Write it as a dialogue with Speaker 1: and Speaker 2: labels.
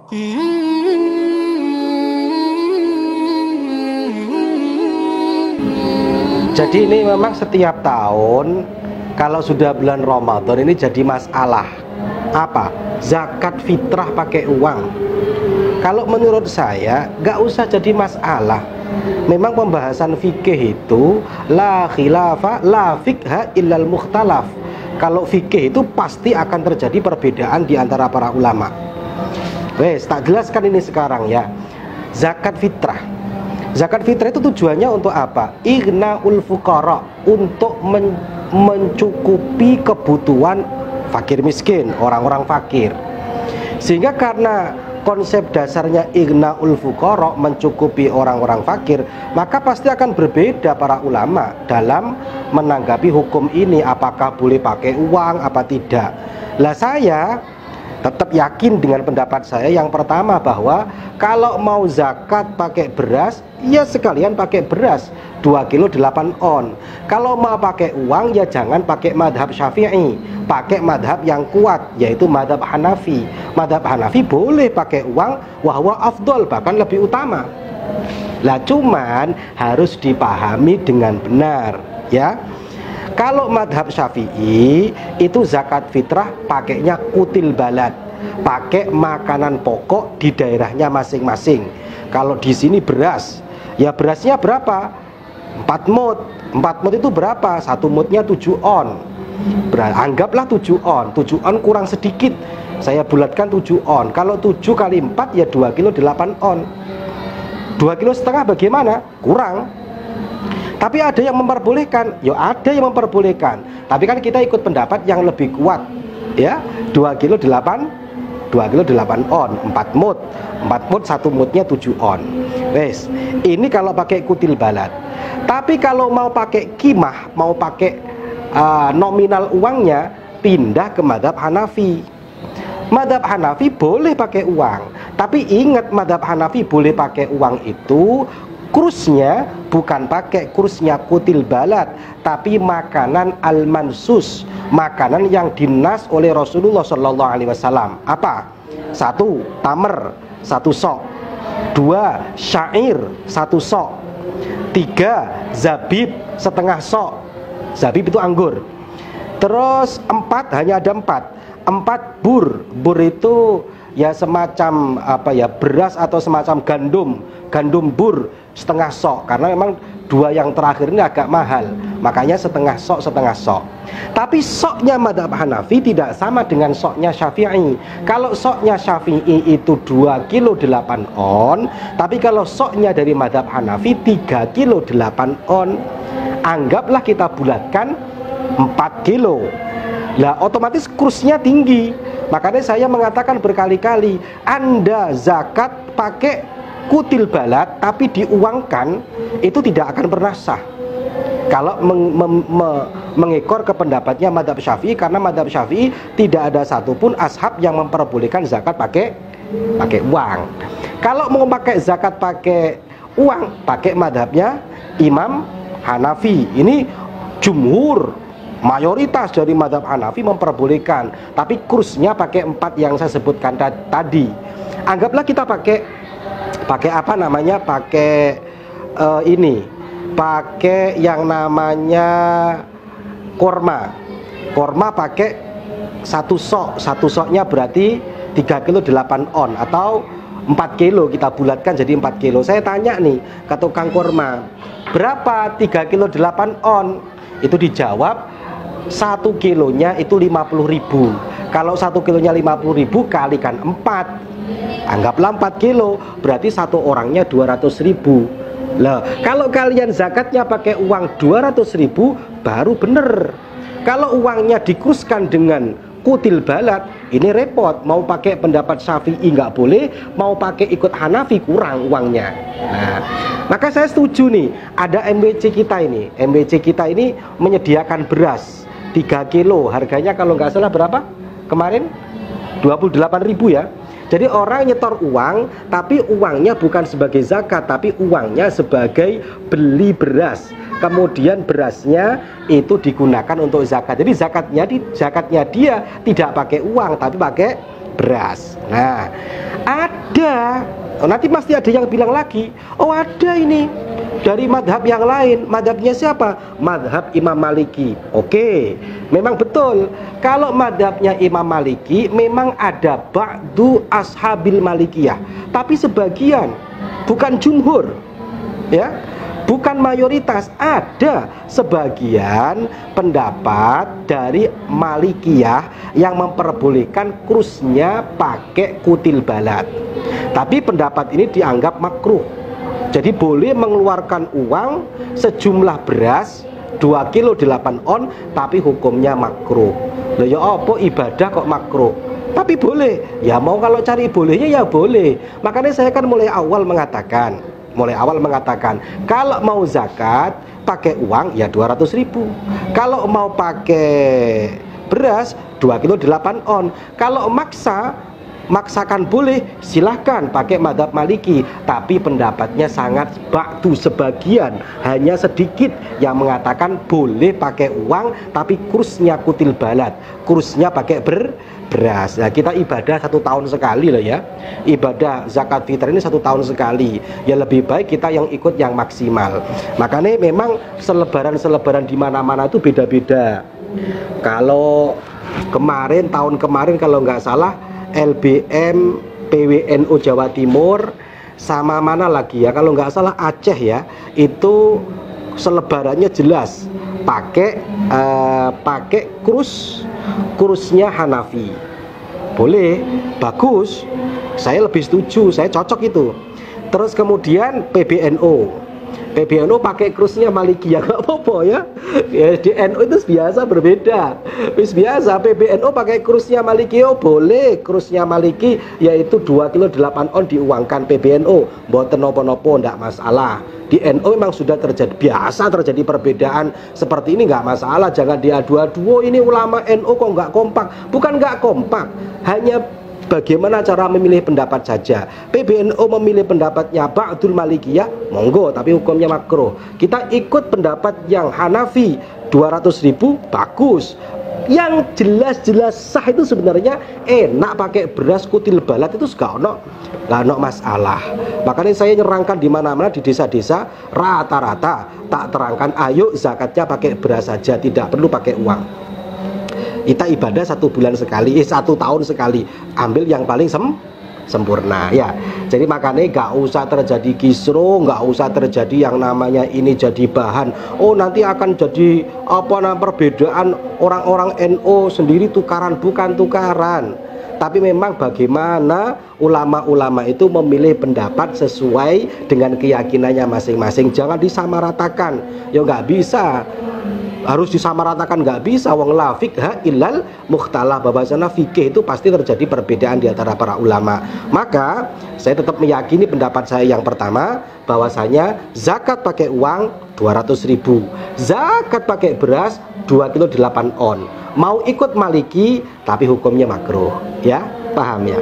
Speaker 1: Jadi ini memang setiap tahun kalau sudah bulan Ramadan ini jadi masalah. Apa? Zakat fitrah pakai uang. Kalau menurut saya nggak usah jadi masalah. Memang pembahasan fikih itu la khilafa la fikha illal mukhtalaf. Kalau fikih itu pasti akan terjadi perbedaan di antara para ulama. Wes, tak jelaskan ini sekarang ya. Zakat fitrah. Zakat fitrah itu tujuannya untuk apa? Ignaul fuqara, untuk mencukupi kebutuhan fakir miskin, orang-orang fakir. Sehingga karena konsep dasarnya ignaul fuqara, mencukupi orang-orang fakir, maka pasti akan berbeda para ulama dalam menanggapi hukum ini, apakah boleh pakai uang apa tidak. Lah saya tetap yakin dengan pendapat saya yang pertama, bahwa kalau mau zakat pakai beras, ya sekalian pakai beras 2 kilo 8 on. Kalau mau pakai uang, ya jangan pakai madhab Syafi'i, pakai madhab yang kuat, yaitu madhab Hanafi. Madhab Hanafi boleh pakai uang, wahwa afdol, bahkan lebih utama. Lah cuman harus dipahami dengan benar ya. Kalau madhab Syafi'i itu zakat fitrah pakainya kutil balad, pakai makanan pokok di daerahnya masing-masing. Kalau di sini beras, ya berasnya berapa? 4 mut. 4 mut itu berapa? 1 mutnya 7 on. Anggaplah 7 on. 7 on kurang sedikit, saya bulatkan 7 on. Kalau 7 kali 4 ya 2 kilo 8 on. 2 kilo setengah bagaimana? Kurang. Tapi ada yang memperbolehkan, ya ada yang memperbolehkan. Tapi kan kita ikut pendapat yang lebih kuat ya. 2 kilo 8 on, 4 mut. 4 mut 1 mutnya 7 on. Wes, ini kalau pakai kutil balad. Tapi kalau mau pakai kimah, mau pakai nominal uangnya, pindah ke madhab Hanafi. Madhab Hanafi boleh pakai uang. Tapi ingat, madhab Hanafi boleh pakai uang itu kursnya bukan pakai kursnya kutil balad, tapi makanan al-mansus, makanan yang dinas oleh Rasulullah Shallallahu Alaihi Wasallam. Apa? 1 tamer 1 sok, 2 syair 1 sok, 3 zabib setengah sok. Zabib itu anggur. Terus 4, hanya ada 4 bur. Bur itu ya semacam apa ya, beras atau semacam gandum bur setengah sok, karena memang 2 yang terakhir ini agak mahal, makanya setengah sok. Tapi soknya madhab Hanafi tidak sama dengan soknya Syafi'i. Kalau soknya Syafi'i itu 2 kilo 8 on, tapi kalau soknya dari madhab Hanafi 3 kilo 8 on. Anggaplah kita bulatkan 4 kilo. Lah otomatis kursnya tinggi. Makanya saya mengatakan berkali-kali, Anda zakat pakai kutil balad tapi diuangkan, itu tidak akan pernah sah kalau mengekor ke pendapatnya madhab Syafi'i. Karena madhab Syafi'i tidak ada satupun ashab yang memperbolehkan zakat pakai uang. Kalau mau pakai zakat pakai uang, pakai madhabnya Imam Hanafi. Ini jumhur, mayoritas dari madhab Hanafi memperbolehkan, tapi kursnya pakai 4 yang saya sebutkan tadi. Anggaplah kita pakai apa namanya, pakai pakai yang namanya korma pakai 1 sok. 1 soknya berarti 3 kilo 8 on, atau 4 kilo kita bulatkan jadi 4 kilo. Saya tanya nih ke tukang korma, berapa 3 kilo 8 on? Itu dijawab 1 kilonya itu 50.000. Kalau 1 kilonya 50.000 kalikan 4, anggaplah 4 kilo, berarti 1 orangnya 200.000. Lah, kalau kalian zakatnya pakai uang 200.000 baru bener. Kalau uangnya dikurskan dengan kutil balad, ini repot. Mau pakai pendapat Syafi'i nggak boleh, mau pakai ikut Hanafi kurang uangnya. Nah, maka saya setuju nih, ada MWC kita ini. MWC kita ini menyediakan beras 3 kilo, harganya kalau nggak salah berapa kemarin? 28.000 ya. Jadi orang nyetor uang, tapi uangnya bukan sebagai zakat, tapi uangnya sebagai beli beras. Kemudian berasnya itu digunakan untuk zakat. Jadi zakatnya dia tidak pakai uang, tapi pakai beras. Nah, Ada. Oh, nanti pasti ada yang bilang lagi, oh ada ini dari madhab yang lain. Madhabnya siapa? Madhab Imam Maliki. Oke, memang betul. Kalau madhabnya Imam Maliki, memang ada ba'du ashabil Malikiyah, tapi sebagian, bukan jumhur, ya, bukan mayoritas. Ada sebagian pendapat dari Malikiyah yang memperbolehkan krusnya pakai kutil balat, tapi pendapat ini dianggap makruh. Jadi boleh mengeluarkan uang sejumlah beras 2 kilo 8 on, tapi hukumnya makruh. Loh ya apa ibadah kok makruh? Tapi boleh. Ya mau kalau cari bolehnya ya boleh. Makanya saya kan mulai awal mengatakan, kalau mau zakat pakai uang ya 200.000. Kalau mau pakai beras 2 kilo 8 on. Kalau maksakan boleh, silahkan pakai madhab Maliki, tapi pendapatnya sangat ba'du, sebagian, hanya sedikit yang mengatakan boleh pakai uang tapi kursnya kutil balat, kursnya pakai beras. Nah, kita ibadah 1 tahun sekali loh ya, ibadah zakat fitrah ini 1 tahun sekali, ya lebih baik kita yang ikut yang maksimal. Makanya memang selebaran di mana-mana itu beda-beda. Kalau tahun kemarin kalau nggak salah LBM PWNU Jawa Timur sama mana lagi ya, kalau nggak salah Aceh ya, itu selebarannya jelas pakai kurusnya Hanafi. Boleh, bagus, saya lebih setuju, saya cocok itu. Terus kemudian PBNU pakai krusnya Maliki, ya nggak apa-apa ya. Di NU itu biasa berbeda. Biasa PBNU pakai krusnya Maliki, oh boleh, krusnya Maliki yaitu 2 kilo 8 on diuangkan PBNU, mboten nopo-nopo, ndak masalah. Di NU memang sudah biasa terjadi perbedaan seperti ini, nggak masalah, jangan diadu-adu. Ini ulama NU kok nggak kompak. Bukan nggak kompak, hanya bagaimana cara memilih pendapat saja. PBNU memilih pendapatnya ba'dul Malikiyah, monggo, tapi hukumnya makruh. Kita ikut pendapat yang Hanafi 200.000, bagus. Yang jelas-jelas sah itu sebenarnya enak pakai beras kutil balat, itu nggak ono masalah. Makanya saya nyerangkan di mana-mana di desa-desa rata-rata tak terangkan, ayo zakatnya pakai beras saja, tidak perlu pakai uang. Kita ibadah 1 bulan sekali, 1 tahun sekali, ambil yang paling sempurna ya. Jadi makanya nggak usah terjadi kisruh, nggak usah terjadi yang namanya ini jadi bahan, oh nanti akan jadi perbedaan orang-orang NU sendiri tukaran. Bukan tukaran, tapi memang bagaimana ulama-ulama itu memilih pendapat sesuai dengan keyakinannya masing-masing. Jangan disamaratakan, ya nggak bisa. Harus disamaratakan, nggak bisa. Wong la fiqha illal mukhtalah, bahwasanya fikih itu pasti terjadi perbedaan di antara para ulama. Maka saya tetap meyakini pendapat saya yang pertama, bahwasanya zakat pakai uang 200.000, zakat pakai beras 2 kilo 8 on. Mau ikut Maliki tapi hukumnya makruh, ya, paham ya?